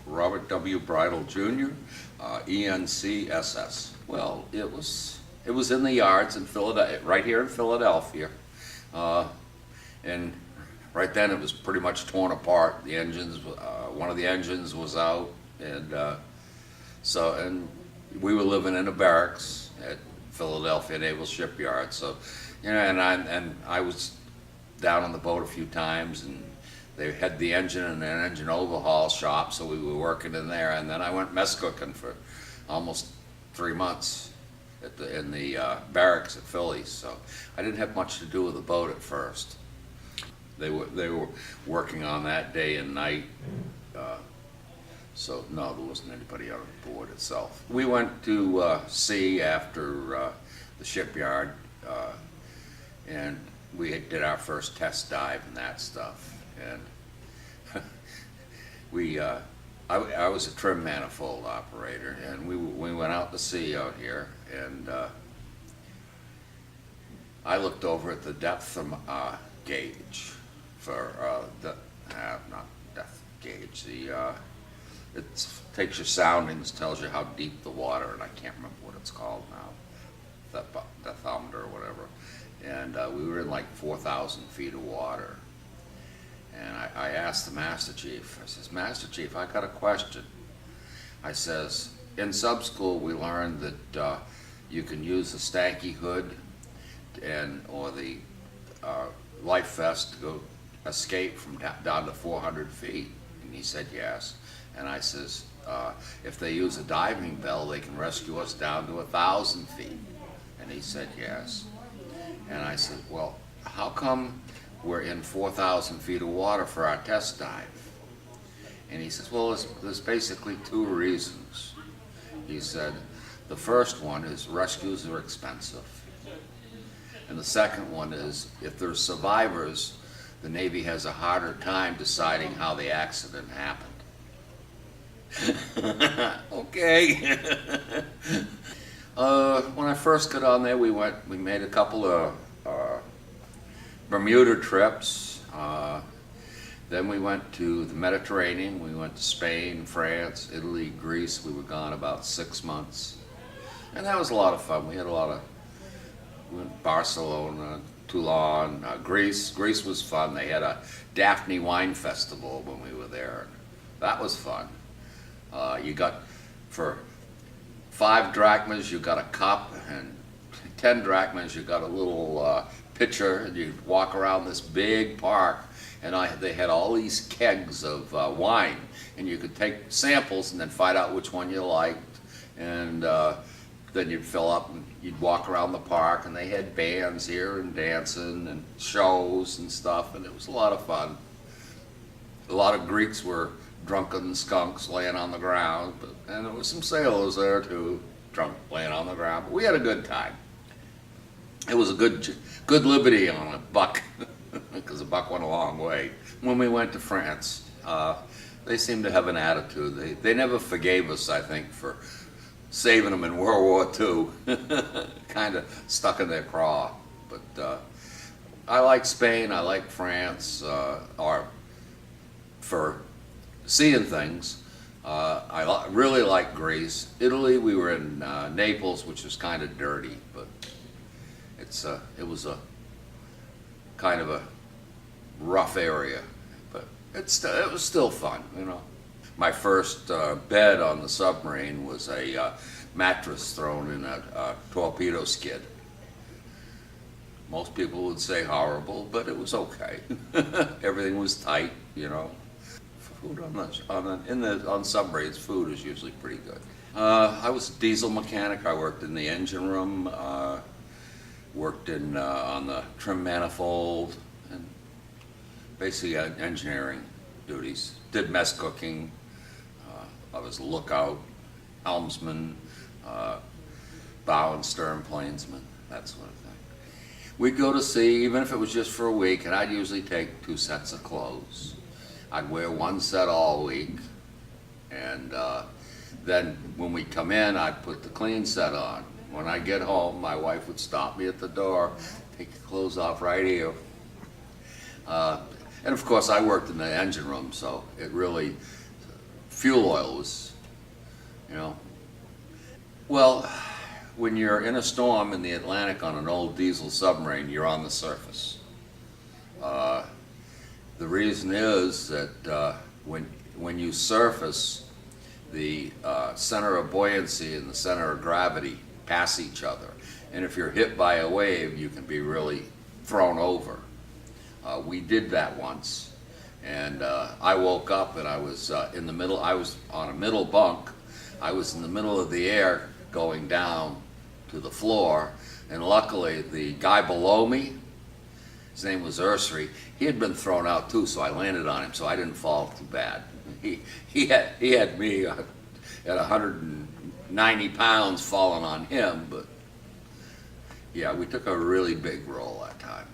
Robert W. Bridle Jr., ENCSS. Well, it was in the yards in Philadelphia, right here in Philadelphia, and right then it was pretty much torn apart. The engines, one of the engines was out, and and we were living in a barracks at Philadelphia Naval Shipyard. So, and I was down on the boat a few times, and they had the engine in an engine overhaul shop, so we were working in there. And then I went mess cooking for almost 3 months in the barracks at Philly. So I didn't have much to do with the boat at first. They were working on that day and night. So no, there wasn't anybody on the board itself. We went to sea after the shipyard, and we did our first test dive and that stuff. And I was a trim manifold operator, and we went out to sea out here, and I looked over at the depth gauge for not depth gauge. It takes your soundings, tells you how deep the water, and I can't remember what it's called now, depthometer or whatever. And we were in like 4,000 feet of water. And I asked the Master Chief, I says, Master Chief, I got a question. I says, in sub school we learned that you can use the stanky hood or the life vest to go escape from down to 400 feet. And he said yes. And I says, if they use a diving bell, they can rescue us down to 1,000 feet. And he said yes. And I said, well, how come we're in 4,000 feet of water for our test dive? And he says, well, there's basically 2 reasons. He said, the first one is rescues are expensive. And the second one is, if there's survivors, the Navy has a harder time deciding how the accident happened. Okay. When I first got on there, we made a couple of Bermuda trips. Then we went to the Mediterranean. We went to Spain, France, Italy, Greece. We were gone about 6 months. And that was a lot of fun. We went to Barcelona, Toulon, Greece. Greece was fun. They had a Daphne wine festival when we were there. That was fun. You got, for 5 drachmas, you got a cup, and 10 drachmas, you got a little pitcher, and you walk around this big park, and they had all these kegs of wine, and you could take samples and then find out which one you liked, and then you'd fill up and you'd walk around the park, and they had bands here and dancing and shows and stuff, and it was a lot of fun. A lot of Greeks were drunken skunks laying on the ground, and there was some sailors there too, drunk laying on the ground. But we had a good time. It was a good liberty on a buck, because a buck went a long way. When we went to France, they seemed to have an attitude. They never forgave us, I think, for saving them in World War II. Kind of stuck in their craw. But I like Spain, I like France, or for seeing things. I really like Greece. Italy, we were in Naples, which was kind of dirty, but it was a kind of a rough area, but it was still fun, you know. My first bed on the submarine was a mattress thrown in a torpedo skid. Most people would say horrible, but it was okay. Everything was tight, you know. Food on submarines, food is usually pretty good. I was a diesel mechanic. I worked in the engine room, worked on the trim manifold, and basically engineering duties. Did mess cooking. I was a lookout, helmsman, bow and stern plainsman, that sort of thing. We'd go to sea, even if it was just for a week, and I'd usually take 2 sets of clothes. I'd wear 1 set all week, and then when we'd come in, I'd put the clean set on. When I get home, my wife would stop me at the door, take your clothes off right here. And of course, I worked in the engine room, so it really, fuel oil was, you know. Well, when you're in a storm in the Atlantic on an old diesel submarine, you're on the surface. The reason is that when you surface, the center of buoyancy and the center of gravity pass each other. And if you're hit by a wave, you can be really thrown over. We did that once. And I woke up and I was in the middle, I was on a middle bunk. I was in the middle of the air going down to the floor. And luckily, the guy below me, his name was Ursary, he had been thrown out too, so I landed on him, so I didn't fall too bad. He had me at 190 pounds falling on him, but yeah, we took a really big roll that time.